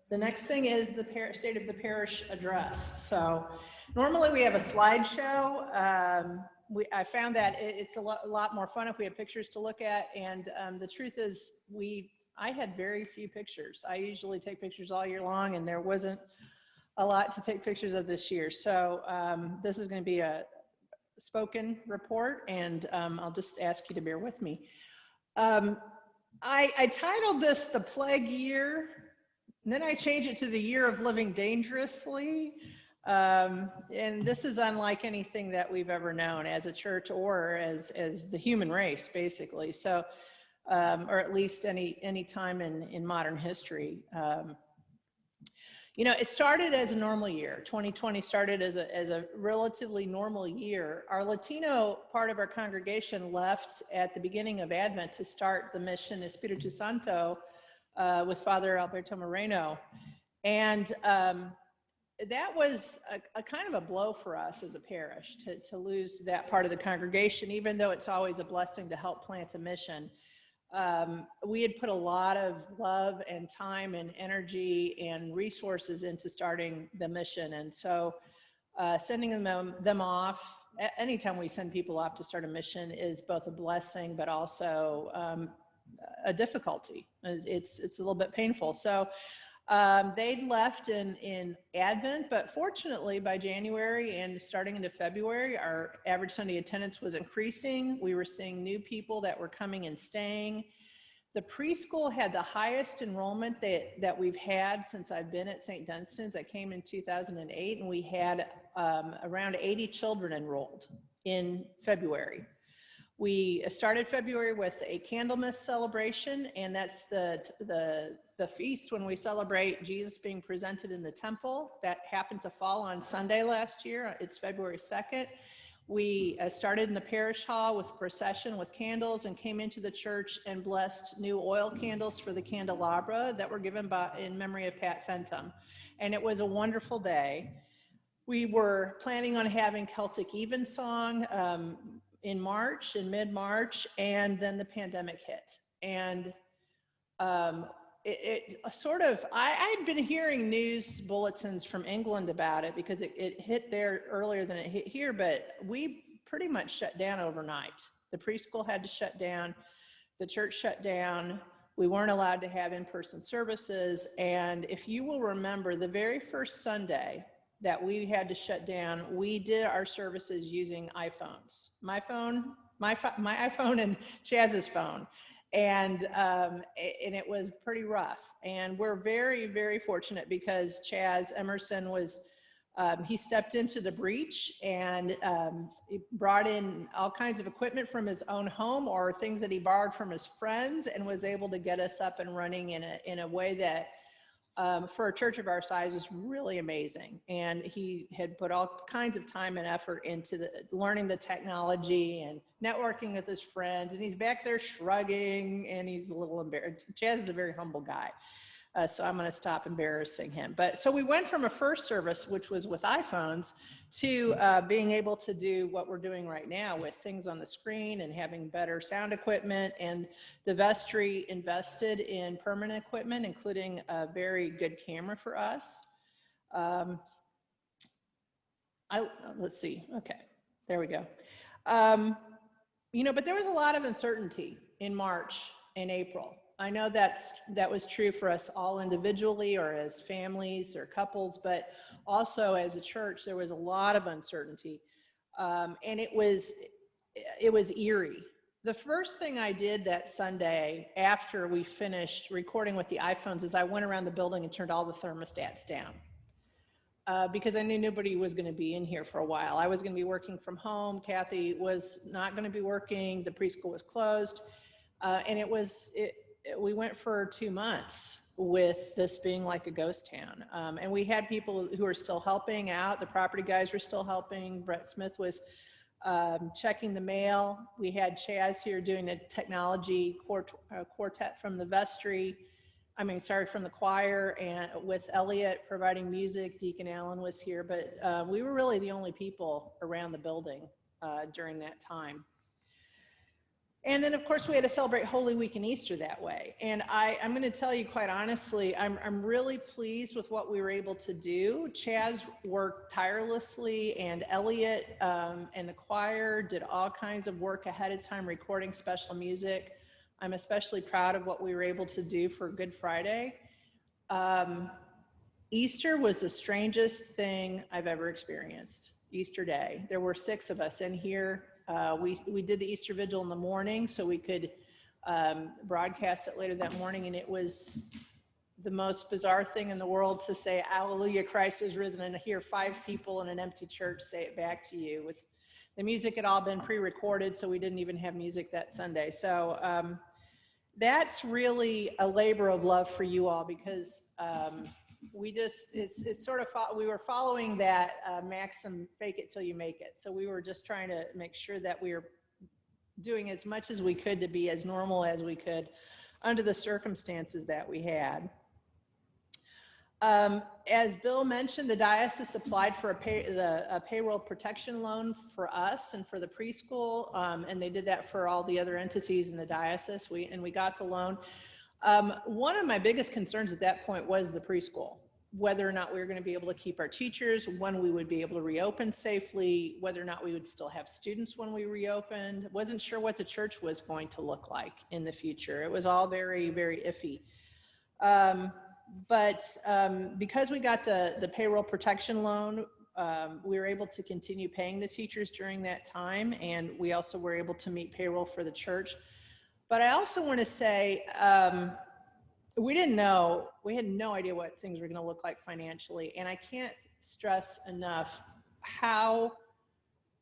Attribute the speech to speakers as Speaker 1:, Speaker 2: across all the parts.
Speaker 1: the next thing is the state of the parish address. So normally we have a slideshow. I found that it's a lot more fun if we have pictures to look at. And the truth is, I had very few pictures. I usually take pictures all year long, and there wasn't a lot to take pictures of this year. So this is going to be a spoken report, and I'll just ask you to bear with me. I titled this The Plague Year, and then I changed it to The Year of Living Dangerously. And this is unlike anything that we've ever known as a church or as the human race, basically. So, or at least any time in modern history. You know, it started as a normal year. 2020 started as a relatively normal year. Our Latino part of our congregation left at the beginning of Advent to start the mission Espiritu Santo with Father Alberto Moreno. And that was a kind of a blow for us as a parish to lose that part of the congregation, even though it's always a blessing to help plant a mission. We had put a lot of love and time and energy and resources into starting the mission. And so sending them off, anytime we send people off to start a mission, is both a blessing, but also a difficulty. It's a little bit painful. So they'd left in Advent, but fortunately by January and starting into February, our average Sunday attendance was increasing. We were seeing new people that were coming and staying. The preschool had the highest enrollment that we've had since I've been at St. Dunstan's. I came in 2008, and we had around 80 children enrolled in February. We started February with a Candlemast Celebration, and that's the feast when we celebrate Jesus being presented in the temple. That happened to fall on Sunday last year. It's February 2nd. We started in the parish hall with a procession with candles and came into the church and blessed new oil candles for the candelabra that were given in memory of Pat Fenton. And it was a wonderful day. We were planning on having Celtic Evensong in mid-March, and then the pandemic hit. And it sort of, I'd been hearing news bulletins from England about it because it hit there earlier than it hit here, but we pretty much shut down overnight. The preschool had to shut down, the church shut down, we weren't allowed to have in-person services, and if you will remember, the very first Sunday that we had to shut down, we did our services using iPhones. My iPhone and Chaz's phone. And it was pretty rough. And we're very, very fortunate because Chaz Emerson was, he stepped into the breach and he brought in all kinds of equipment from his own home or things that he borrowed from his friends and was able to get us up and running in a way that for a church of our size is really amazing. And he had put all kinds of time and effort into learning the technology and networking with his friends. And he's back there shrugging and he's a little embarrassed. Chaz is a very humble guy. So I'm going to stop embarrassing him. But so we went from a first service, which was with iPhones, to being able to do what we're doing right now with things on the screen and having better sound equipment. And the vestry invested in permanent equipment, including a very good camera for us. Let's see. Okay, there we go. You know, but there was a lot of uncertainty in March and April. I know that was true for us all individually or as families or couples, but also as a church, there was a lot of uncertainty. And it was eerie. The first thing I did that Sunday after we finished recording with the iPhones is I went around the building and turned all the thermostats down. Because I knew nobody was going to be in here for a while. I was going to be working from home. Kathy was not going to be working. The preschool was closed. And we went for 2 months with this being like a ghost town. And we had people who were still helping out. The property guys were still helping. Brett Smith was checking the mail. We had Chaz here doing a technology quartet from the vestry. From the choir, and with Elliot providing music. Deacon Allen was here, but we were really the only people around the building during that time. And then, of course, we had to celebrate Holy Week and Easter that way. And I'm going to tell you quite honestly, I'm really pleased with what we were able to do. Chaz worked tirelessly, and Elliot and the choir did all kinds of work ahead of time, recording special music. I'm especially proud of what we were able to do for Good Friday. Easter was the strangest thing I've ever experienced. Easter Day. There were 6 of us in here. We did the Easter Vigil in the morning so we could broadcast it later that morning, and it was the most bizarre thing in the world to say, "Hallelujah, Christ is risen," and hear 5 people in an empty church say it back to you. With the music had all been pre-recorded, so we didn't even have music that Sunday. So that's really a labor of love for you all, because it's sort of, we were following that maxim, fake it till you make it. So we were just trying to make sure that we were doing as much as we could to be as normal as we could under the circumstances that we had. As Bill mentioned, the diocese applied for a payroll protection loan for us and for the preschool, and they did that for all the other entities in the diocese. We got the loan. One of my biggest concerns at that point was the preschool, whether or not we were going to be able to keep our teachers, when we would be able to reopen safely, whether or not we would still have students when we reopened. Wasn't sure what the church was going to look like in the future. It was all very, very iffy. But because we got the payroll protection loan, we were able to continue paying the teachers during that time, and we also were able to meet payroll for the church. But I also want to say, we didn't know, we had no idea what things were going to look like financially. And I can't stress enough how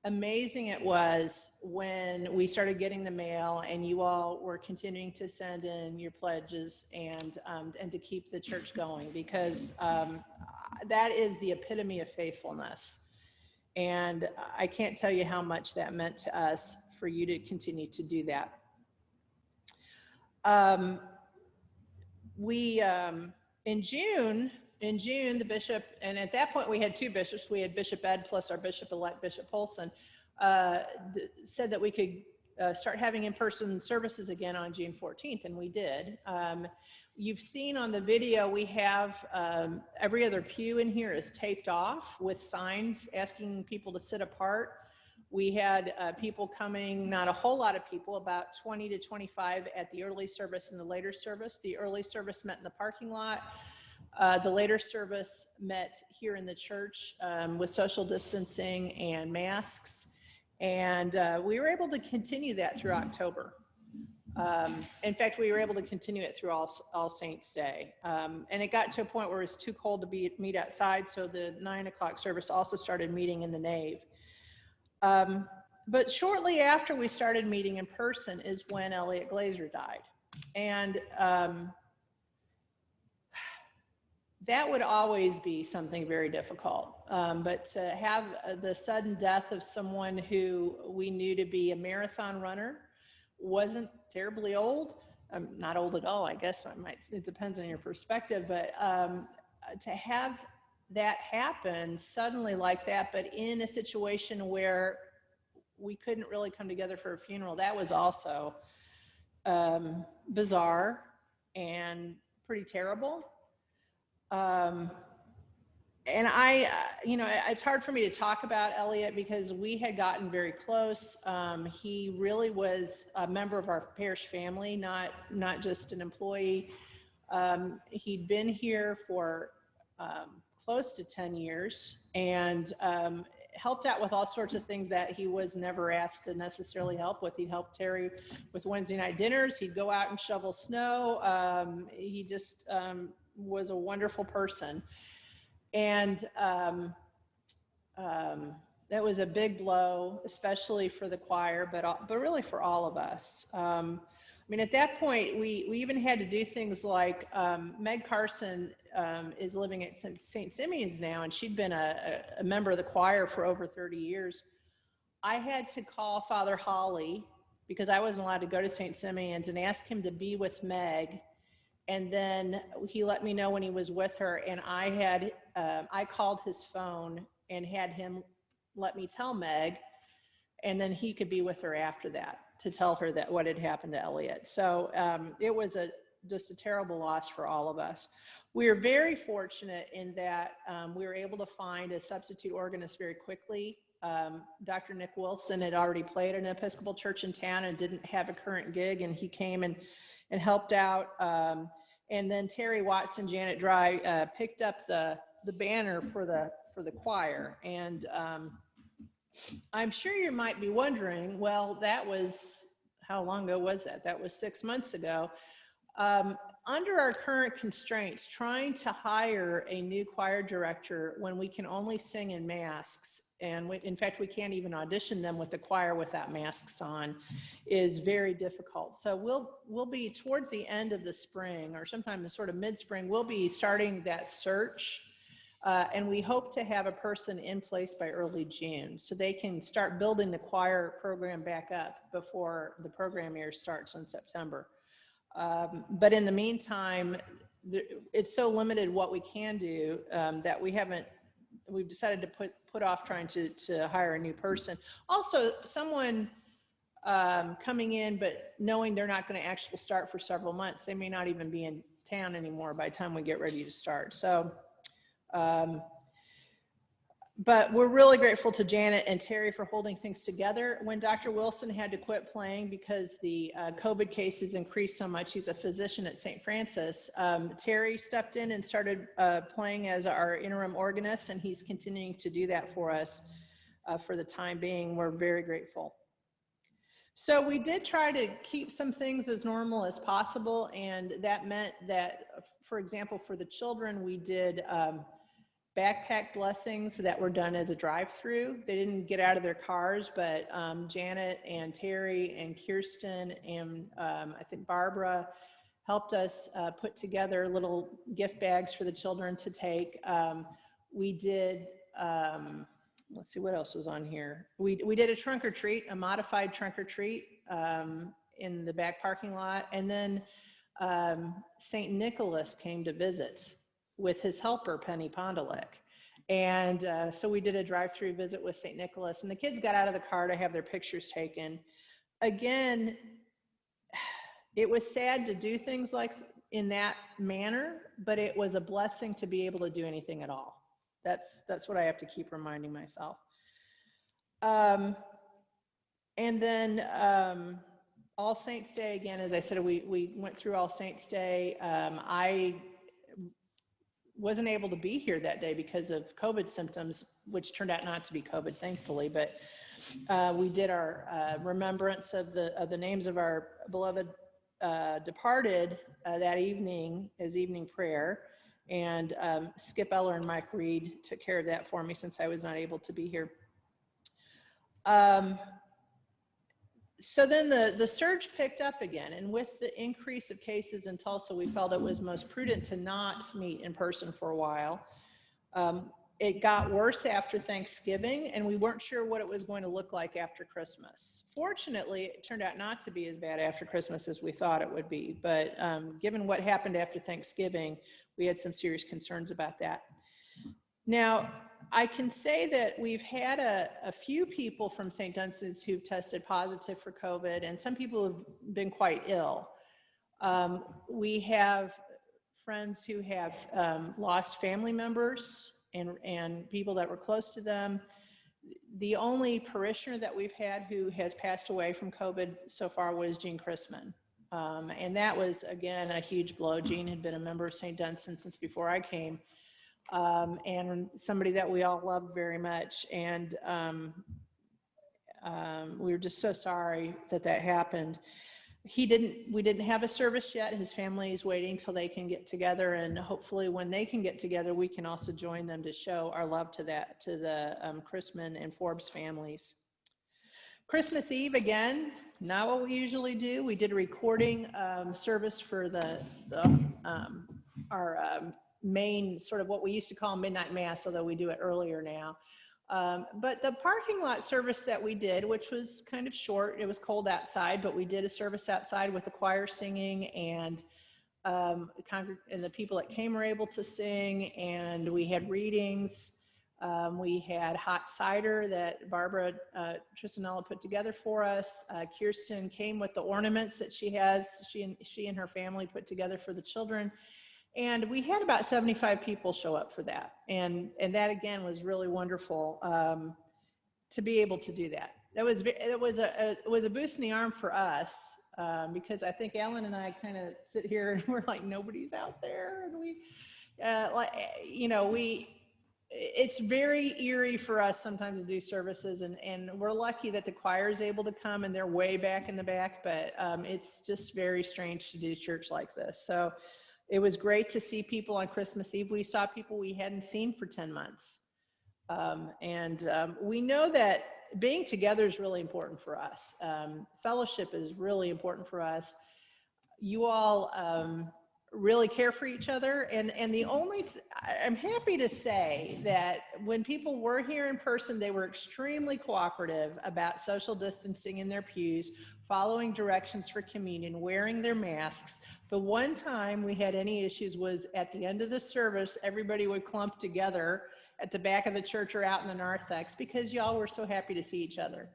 Speaker 1: amazing it was when we started getting the mail and you all were continuing to send in your pledges and to keep the church going, because that is the epitome of faithfulness. And I can't tell you how much that meant to us for you to continue to do that. In June, the bishop, and at that point we had 2 bishops, we had Bishop Ed plus our bishop-elect, Bishop Polson, said that we could start having in-person services again on June 14th, and we did. You've seen on the video, we have every other pew in here is taped off with signs asking people to sit apart. We had people coming, not a whole lot of people, about 20 to 25 at the early service and the later service. The early service met in the parking lot. The later service met here in the church with social distancing and masks. And we were able to continue that through October. In fact, we were able to continue it through All Saints Day. And it got to a point where it was too cold to meet outside, so the 9 o'clock service also started meeting in the nave. But shortly after we started meeting in person is when Elliot Glazer died. And that would always be something very difficult. But to have the sudden death of someone who we knew to be a marathon runner, wasn't terribly old, not old at all, I guess. It depends on your perspective, but to have that happened suddenly like that, but in a situation where we couldn't really come together for a funeral, that was also bizarre and pretty terrible. And it's hard for me to talk about Elliot because we had gotten very close. He really was a member of our parish family, not just an employee. He'd been here for close to 10 years and helped out with all sorts of things that he was never asked to necessarily help with. He'd help Terry with Wednesday night dinners. He'd go out and shovel snow. He just was a wonderful person. And that was a big blow, especially for the choir, but really for all of us. I mean, at that point, we even had to do things like Meg Carson is living at St. Simeon's now, and she'd been a member of the choir for over 30 years. I had to call Father Holly because I wasn't allowed to go to St. Simeon's and ask him to be with Meg. And then he let me know when he was with her, and I called his phone and had him let me tell Meg, and then he could be with her after that. to tell her that what had happened to Elliot. So it was just a terrible loss for all of us. We are very fortunate in that we were able to find a substitute organist very quickly. Dr. Nick Wilson had already played at an Episcopal church in town and didn't have a current gig, and he came and helped out. And then Terry Watson, Janet Dry picked up the banner for the choir. And I'm sure you might be wondering, well, that was, how long ago was that? That was 6 months ago. Under our current constraints, trying to hire a new choir director when we can only sing in masks, and in fact, we can't even audition them with the choir without masks on, is very difficult. So we'll be towards the end of the spring, or sometime in sort of mid-spring, we'll be starting that search. And we hope to have a person in place by early June so they can start building the choir program back up before the program year starts in September. But in the meantime, it's so limited what we can do that we've decided to put off trying to hire a new person. Also, someone coming in, but knowing they're not going to actually start for several months, they may not even be in town anymore by the time we get ready to start. So, but we're really grateful to Janet and Terry for holding things together. When Dr. Wilson had to quit playing because the COVID cases increased so much, he's a physician at St. Francis, Terry stepped in and started playing as our interim organist, and he's continuing to do that for us for the time being. We're very grateful. So we did try to keep some things as normal as possible, and that meant that, for example, for the children, we did backpack blessings that were done as a drive-through. They didn't get out of their cars, but Janet and Terry and Kirsten and I think Barbara helped us put together little gift bags for the children to take. We did, let's see what else was on here. We did a trunk or treat, a modified trunk or treat in the back parking lot. And then St. Nicholas came to visit with his helper, Penny Pondalek. And so we did a drive-through visit with St. Nicholas, and the kids got out of the car to have their pictures taken. Again, it was sad to do things like in that manner, but it was a blessing to be able to do anything at all. That's what I have to keep reminding myself. And then All Saints Day, again, as I said, we went through All Saints Day. I wasn't able to be here that day because of COVID symptoms, which turned out not to be COVID, thankfully, but we did our remembrance of the names of our beloved departed that evening as evening prayer. And Skip Eller and Mike Reed took care of that for me since I was not able to be here. So then the surge picked up again, and with the increase of cases in Tulsa, we felt it was most prudent to not meet in person for a while. It got worse after Thanksgiving, and we weren't sure what it was going to look like after Christmas. Fortunately, it turned out not to be as bad after Christmas as we thought it would be, but given what happened after Thanksgiving, we had some serious concerns about that. Now, I can say that we've had a few people from St. Dunstan's who've tested positive for COVID, and some people have been quite ill. We have friends who have lost family members and people that were close to them. The only parishioner that we've had who has passed away from COVID so far was Jean Chrisman. And that was, again, a huge blow. Jean had been a member of St. Dunstan since before I came. And somebody that we all loved very much. And we were just so sorry that happened. We didn't have a service yet. His family is waiting till they can get together, and hopefully when they can get together, we can also join them to show our love to the Chrisman and Forbes families. Christmas Eve, again, not what we usually do. We did a recording service for our main sort of what we used to call midnight mass, although we do it earlier now. But the parking lot service that we did, which was kind of short, it was cold outside, but we did a service outside with the choir singing, and the people that came were able to sing, and we had readings. We had hot cider that Barbara Tristanella put together for us. Kirsten came with the ornaments that she and her family put together for the children. And we had about 75 people show up for that. And that again was really wonderful to be able to do that. It was a boost in the arm for us because I think Ellen and I kind of sit here and we're like, nobody's out there. And it's very eerie for us sometimes to do services, and we're lucky that the choir is able to come and they're way back in the back, but it's just very strange to do church like this. So it was great to see people on Christmas Eve. We saw people we hadn't seen for 10 months. We know that being together is really important for us. Fellowship is really important for us. You all really care for each other. And I'm happy to say that when people were here in person, they were extremely cooperative about social distancing in their pews, following directions for communion, wearing their masks. The one time we had any issues was at the end of the service, everybody would clump together at the back of the church or out in the narthex because y'all were so happy to see each other.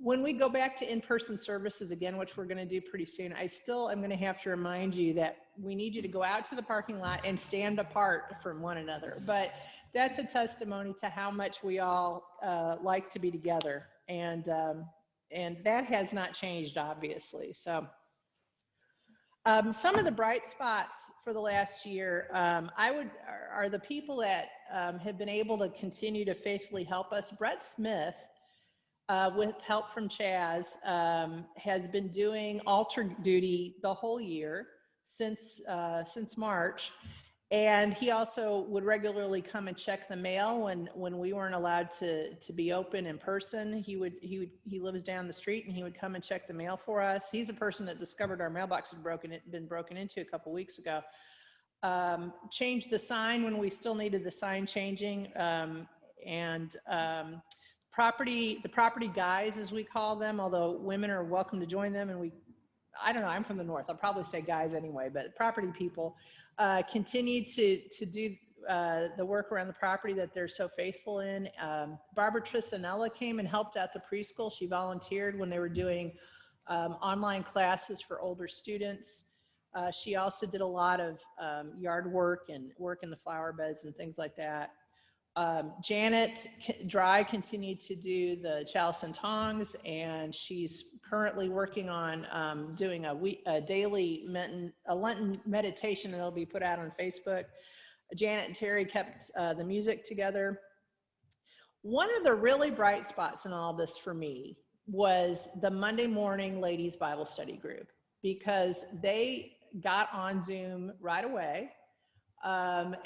Speaker 1: When we go back to in-person services again, which we're going to do pretty soon, I still am going to have to remind you that we need you to go out to the parking lot and stand apart from one another. But that's a testimony to how much we all like to be together. And that has not changed, obviously. So some of the bright spots for the last year are the people that have been able to continue to faithfully help us. Brett Smith, with help from Chaz, has been doing altar duty the whole year since March. And he also would regularly come and check the mail when we weren't allowed to be open in person. He lives down the street and he would come and check the mail for us. He's a person that discovered our mailbox had been broken into a couple weeks ago. Changed the sign when we still needed the sign changing. The property guys, as we call them, although women are welcome to join them, and I don't know, I'm from the north, I'll probably say guys anyway, but property people continue to do the work around the property that they're so faithful in. Barbara Tristanella came and helped out the preschool. She volunteered when they were doing online classes for older students. She also did a lot of yard work and work in the flower beds and things like that. Janet Dry continued to do the chalice and tongs, and she's currently working on doing a daily Lenten meditation that'll be put out on Facebook. Janet and Terry kept the music together. One of the really bright spots in all this for me was the Monday morning ladies Bible study group, because they got on Zoom right away. And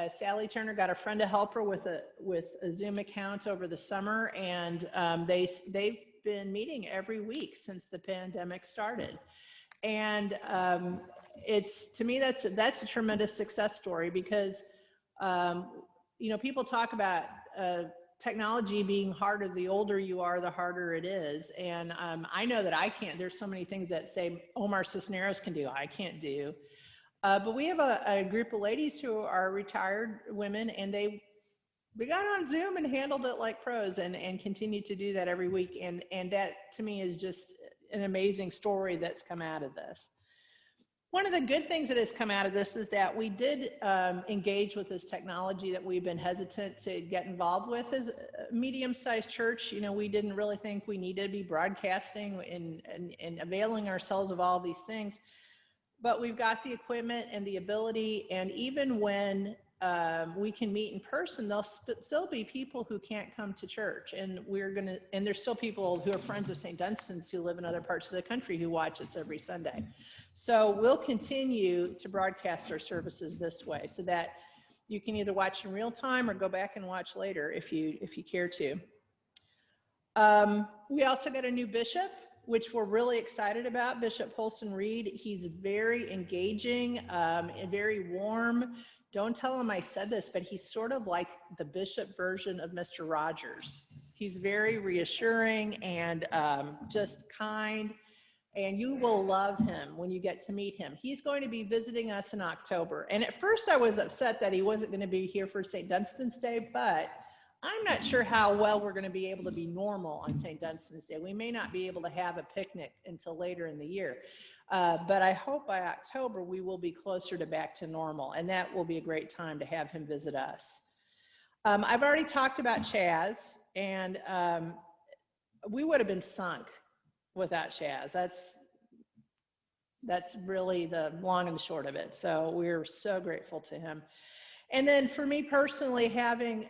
Speaker 1: Sally Turner got a friend to help her with a Zoom account over the summer, and they've been meeting every week since the pandemic started. And to me that's a tremendous success story, because people talk about technology being harder. The older you are, the harder it is. And I know that I can't. There's so many things that say Omar Cisneros can do, I can't do. But we have a group of ladies who are retired women, and we got on Zoom and handled it like pros, and continue to do that every week. And that to me is just an amazing story that's come out of this. One of the good things that has come out of this is that we did engage with this technology that we've been hesitant to get involved with. As a medium-sized church, we didn't really think we needed to be broadcasting and availing ourselves of all these things. But we've got the equipment and the ability, and even when we can meet in person, there'll still be people who can't come to church, and there's still people who are friends of St. Dunstan's who live in other parts of the country who watch us every Sunday. So we'll continue to broadcast our services this way, so that you can either watch in real time or go back and watch later if you care to. We also got a new bishop, which we're really excited about, Bishop Polson Reed. He's very engaging and very warm. Don't tell him I said this, but he's sort of like the bishop version of Mr. Rogers. He's very reassuring and just kind. and you will love him when you get to meet him. He's going to be visiting us in October. And at first I was upset that he wasn't going to be here for St. Dunstan's Day, but I'm not sure how well we're going to be able to be normal on St. Dunstan's Day. We may not be able to have a picnic until later in the year. But I hope by October we will be closer to back to normal, and that will be a great time to have him visit us. I've already talked about Chaz, and we would have been sunk without Chaz. That's really the long and the short of it. So we're so grateful to him. And then for me personally, having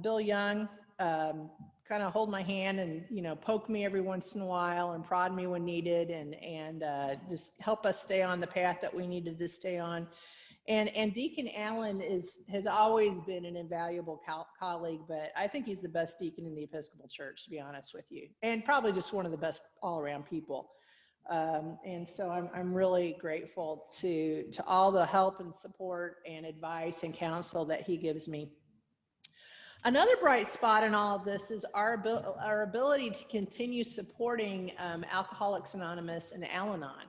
Speaker 1: Bill Young kind of hold my hand and, you know, poke me every once in a while and prod me when needed, and just help us stay on the path that we needed to stay on. And Deacon Allen has always been an invaluable colleague, but I think he's the best deacon in the Episcopal Church, to be honest with you, and probably just one of the best all-around people. And so I'm really grateful to all the help and support and advice and counsel that he gives me. Another bright spot in all of this is our ability to continue supporting Alcoholics Anonymous and Al-Anon.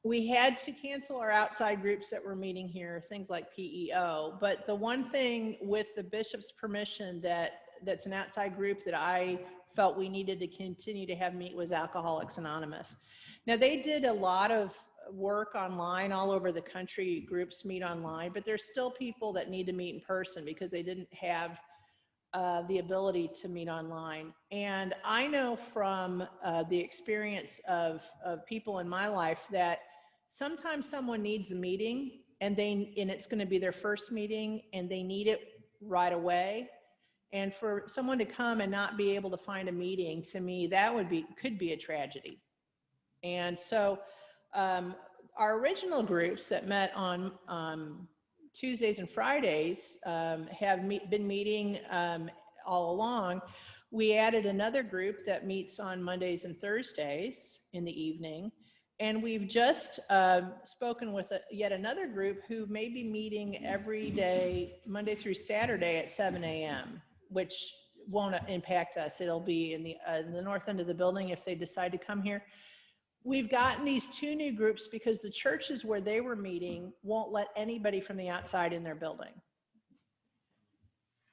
Speaker 1: We had to cancel our outside groups that were meeting here, things like PEO, but the one thing with the bishop's permission that's an outside group that I felt we needed to continue to have meet was Alcoholics Anonymous. Now, they did a lot of work online all over the country. Groups meet online, but there's still people that need to meet in person because they didn't have the ability to meet online. And I know from the experience of people in my life that sometimes someone needs a meeting and it's going to be their first meeting and they need it right away. And for someone to come and not be able to find a meeting, to me, that could be a tragedy. And so our original groups that met on Tuesdays and Fridays have been meeting all along. We added another group that meets on Mondays and Thursdays in the evening. And we've just spoken with yet another group who may be meeting every day, Monday through Saturday at 7 a.m., which won't impact us. It'll be in the north end of the building if they decide to come here. We've gotten these two new groups because the churches where they were meeting won't let anybody from the outside in their building.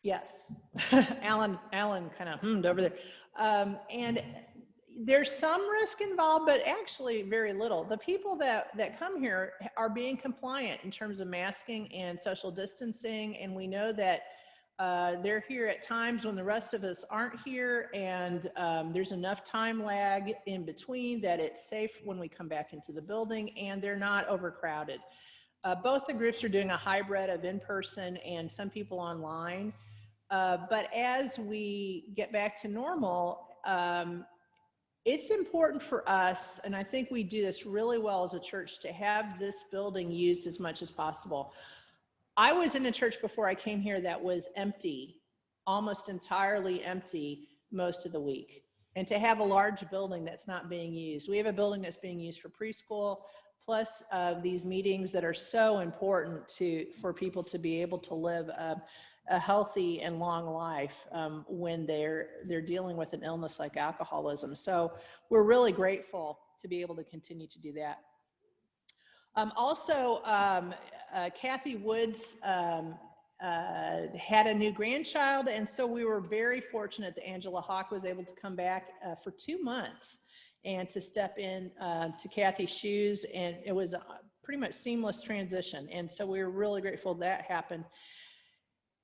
Speaker 1: Yes, Alan kind of hummed over there. And there's some risk involved, but actually very little. The people that come here are being compliant in terms of masking and social distancing, and we know that they're here at times when the rest of us aren't here, and there's enough time lag in between that it's safe when we come back into the building, and they're not overcrowded. Both the groups are doing a hybrid of in-person and some people online, but as we get back to normal, it's important for us, and I think we do this really well as a church, to have this building used as much as possible. I was in a church before I came here that was empty, almost entirely empty most of the week. And to have a large building that's not being used. We have a building that's being used for preschool, plus these meetings that are so important for people to be able to live a healthy and long life when they're dealing with an illness like alcoholism. So we're really grateful to be able to continue to do that. Also, Kathy Woods had a new grandchild, and so we were very fortunate that Angela Hawk was able to come back for 2 months and to step in to Kathy's shoes, and it was a pretty much seamless transition, and so we were really grateful that happened.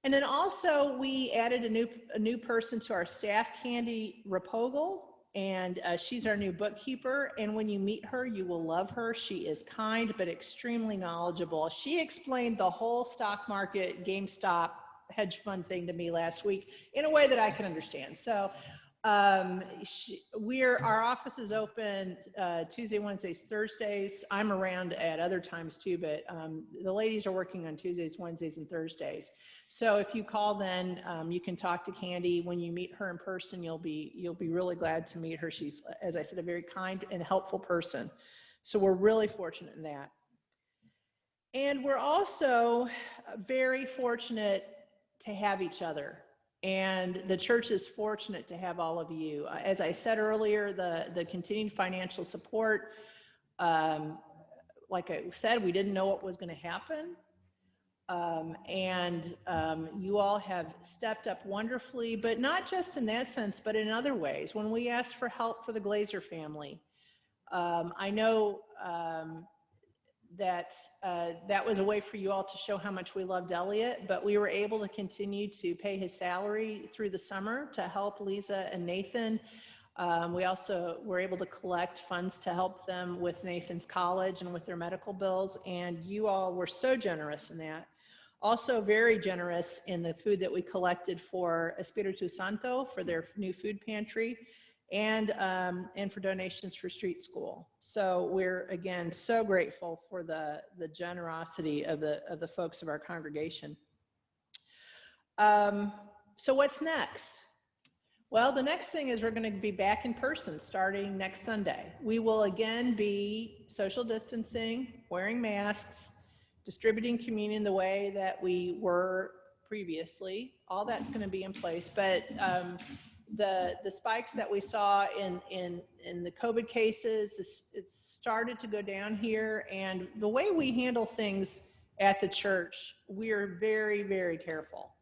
Speaker 1: And then also we added a new person to our staff, Candy Ripogle, and she's our new bookkeeper, and when you meet her, you will love her. She is kind, but extremely knowledgeable. She explained the whole stock market, GameStop, hedge fund thing to me last week in a way that I can understand. So our office is open Tuesday, Wednesdays, Thursdays. I'm around at other times too, but the ladies are working on Tuesdays, Wednesdays, and Thursdays. So if you call then, you can talk to Candy. When you meet her in person, you'll be really glad to meet her. She's, as I said, a very kind and helpful person. So we're really fortunate in that. And we're also very fortunate to have each other. And the church is fortunate to have all of you. As I said earlier, the continued financial support, like I said, we didn't know what was going to happen. You all have stepped up wonderfully, but not just in that sense, but in other ways. When we asked for help for the Glazer family, I know that was a way for you all to show how much we loved Elliot, but we were able to continue to pay his salary through the summer to help Lisa and Nathan. We also were able to collect funds to help them with Nathan's college and with their medical bills, and you all were so generous in that. Also very generous in the food that we collected for Espiritu Santo, for their new food pantry, and for donations for street school. So we're, again, so grateful for the generosity of the folks of our congregation. So what's next? Well, the next thing is we're going to be back in person starting next Sunday. We will again be social distancing, wearing masks, distributing communion the way that we were previously. All that's going to be in place, but the spikes that we saw in the COVID cases, it's started to go down here, and the way we handle things at the church, we are very, very careful.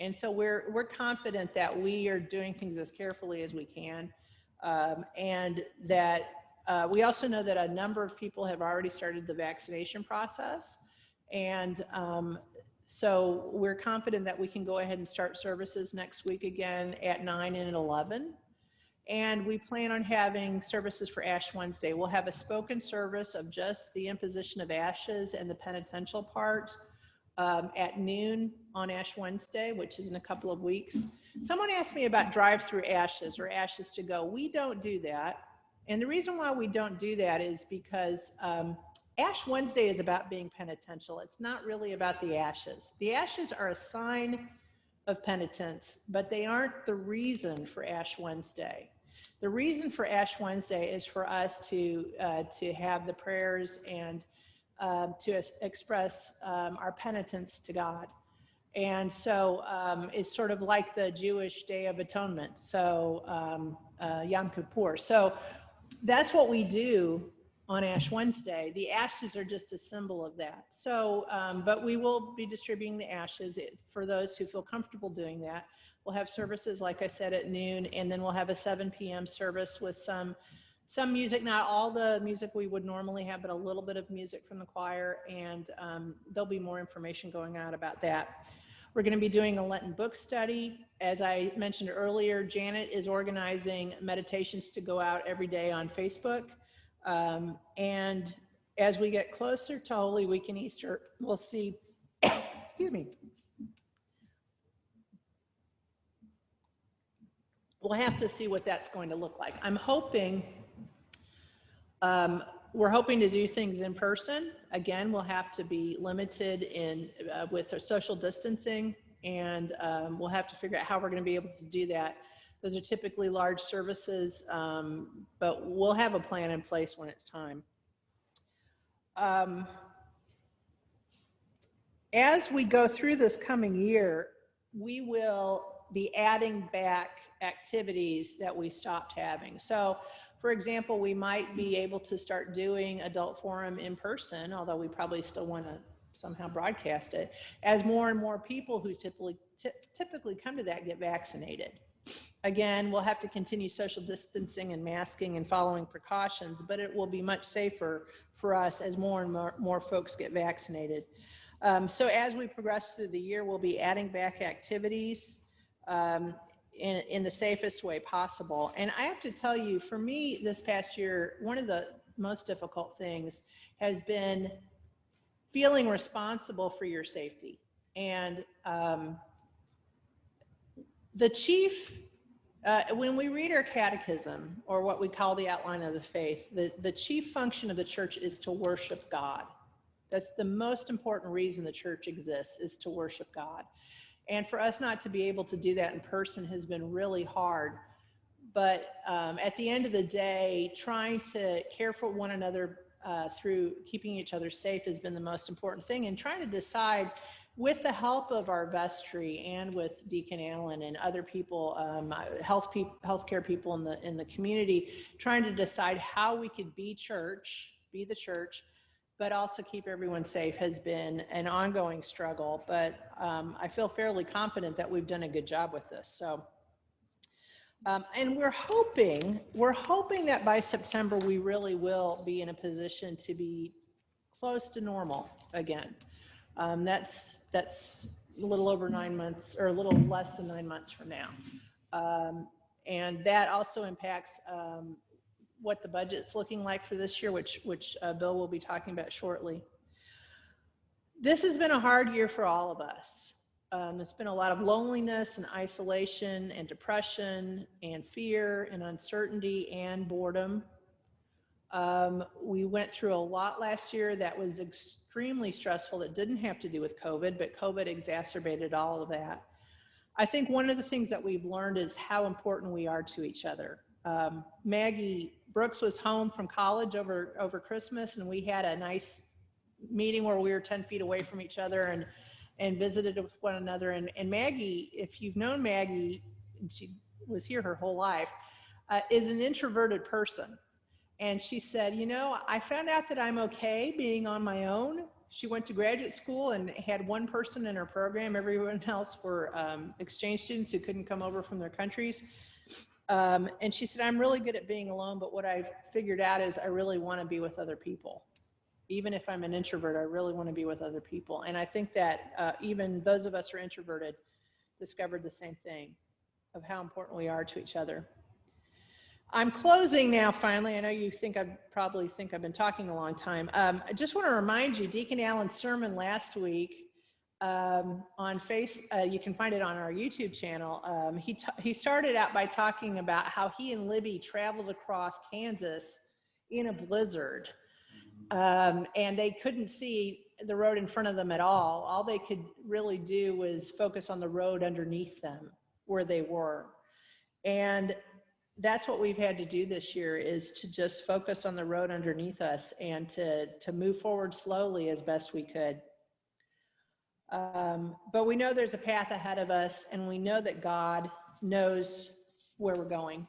Speaker 1: And so we're confident that we are doing things as carefully as we can, and that we also know that a number of people have already started the vaccination process. And so we're confident that we can go ahead and start services next week again at 9 and 11. And we plan on having services for Ash Wednesday. We'll have a spoken service of just the imposition of ashes and the penitential part at noon on Ash Wednesday, which is in a couple of weeks. Someone asked me about drive-through ashes or ashes to go. We don't do that. And the reason why we don't do that is because Ash Wednesday is about being penitential. It's not really about the ashes. The ashes are a sign of penitence, but they aren't the reason for Ash Wednesday. The reason for Ash Wednesday is for us to have the prayers and to express our penitence to God. And so it's sort of like the Jewish Day of Atonement, so Yom Kippur. So that's what we do on Ash Wednesday. The ashes are just a symbol of that. So, but we will be distributing the ashes for those who feel comfortable doing that. We'll have services, like I said, at noon, and then we'll have a 7 p.m. service with some music, not all the music we would normally have, but a little bit of music from the choir, and there'll be more information going out about that. We're going to be doing a Lenten book study. As I mentioned earlier, Janet is organizing meditations to go out every day on Facebook. And as we get closer to Holy Week and Easter, we'll see, excuse me, we'll have to see what that's going to look like. I'm hoping, we're hoping to do things in person. Again, we'll have to be limited in with our social distancing, and we'll have to figure out how we're going to be able to do that. Those are typically large services, but we'll have a plan in place when it's time. As we go through this coming year, we will be adding back activities that we stopped having. So, for example, we might be able to start doing adult forum in person, although we probably still want to somehow broadcast it, as more and more people who typically come to that get vaccinated. Again, we'll have to continue social distancing and masking and following precautions, but it will be much safer for us as more and more folks get vaccinated. So as we progress through the year, we'll be adding back activities in the safest way possible. And I have to tell you, for me this past year, one of the most difficult things has been feeling responsible for your safety. And the chief, when we read our catechism, or what we call the outline of the faith, the chief function of the church is to worship God. That's the most important reason the church exists, is to worship God. And for us not to be able to do that in person has been really hard. But at the end of the day, trying to care for one another through keeping each other safe has been the most important thing, and trying to decide, with the help of our vestry and with Deacon Allen and other people, healthcare people in the community, trying to decide how we could be the church, but also keep everyone safe has been an ongoing struggle. But I feel fairly confident that we've done a good job with this. So, and we're hoping that by September we really will be in a position to be close to normal again. That's a little over 9 months, or a little less than 9 months from now. And that also impacts what the budget's looking like for this year, which Bill will be talking about shortly. This has been a hard year for all of us. It's been a lot of loneliness and isolation and depression and fear and uncertainty and boredom. We went through a lot last year that was extremely stressful, that didn't have to do with COVID, but COVID exacerbated all of that. I think one of the things that we've learned is how important we are to each other. Maggie Brooks was home from college over Christmas, and we had a nice meeting where we were 10 feet away from each other and visited with one another. And Maggie, if you've known Maggie, and she was here her whole life, is an introverted person. And she said, you know, I found out that I'm okay being on my own. She went to graduate school and had one person in her program. Everyone else were exchange students who couldn't come over from their countries. And she said, I'm really good at being alone, but what I've figured out is I really want to be with other people. Even if I'm an introvert, I really want to be with other people. And I think that even those of us who are introverted discovered the same thing, of how important we are to each other. I'm closing now, finally. I know you probably think I've been talking a long time. I just want to remind you, Deacon Allen's sermon last week on you can find it on our YouTube channel. He started out by talking about how he and Libby traveled across Kansas in a blizzard. And they couldn't see the road in front of them at all. All they could really do was focus on the road underneath them where they were. And that's what we've had to do this year, is to just focus on the road underneath us and to move forward slowly as best we could. But we know there's a path ahead of us, and we know that God knows where we're going.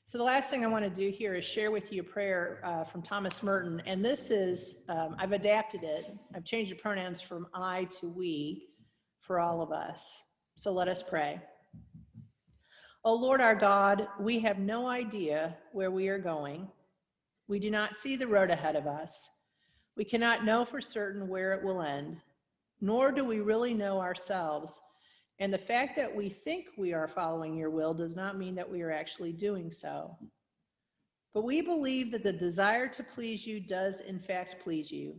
Speaker 1: So the last thing I want to do here is share with you a prayer from Thomas Merton. And this is, I've adapted it. I've changed the pronouns from I to we for all of us. So let us pray. O Lord our God, we have no idea where we are going. We do not see the road ahead of us. We cannot know for certain where it will end, nor do we really know ourselves. And the fact that we think we are following your will does not mean that we are actually doing so. But we believe that the desire to please you does in fact please you.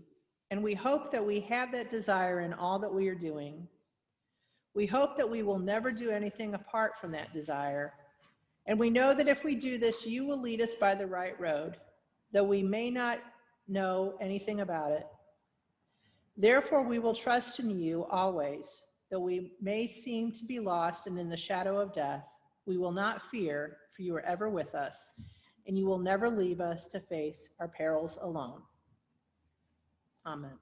Speaker 1: And we hope that we have that desire in all that we are doing. We hope that we will never do anything apart from that desire. And we know that if we do this, you will lead us by the right road, though we may not know anything about it. Therefore, we will trust in you always, though we may seem to be lost and in the shadow of death. We will not fear, for you are ever with us, and you will never leave us to face our perils alone. Amen.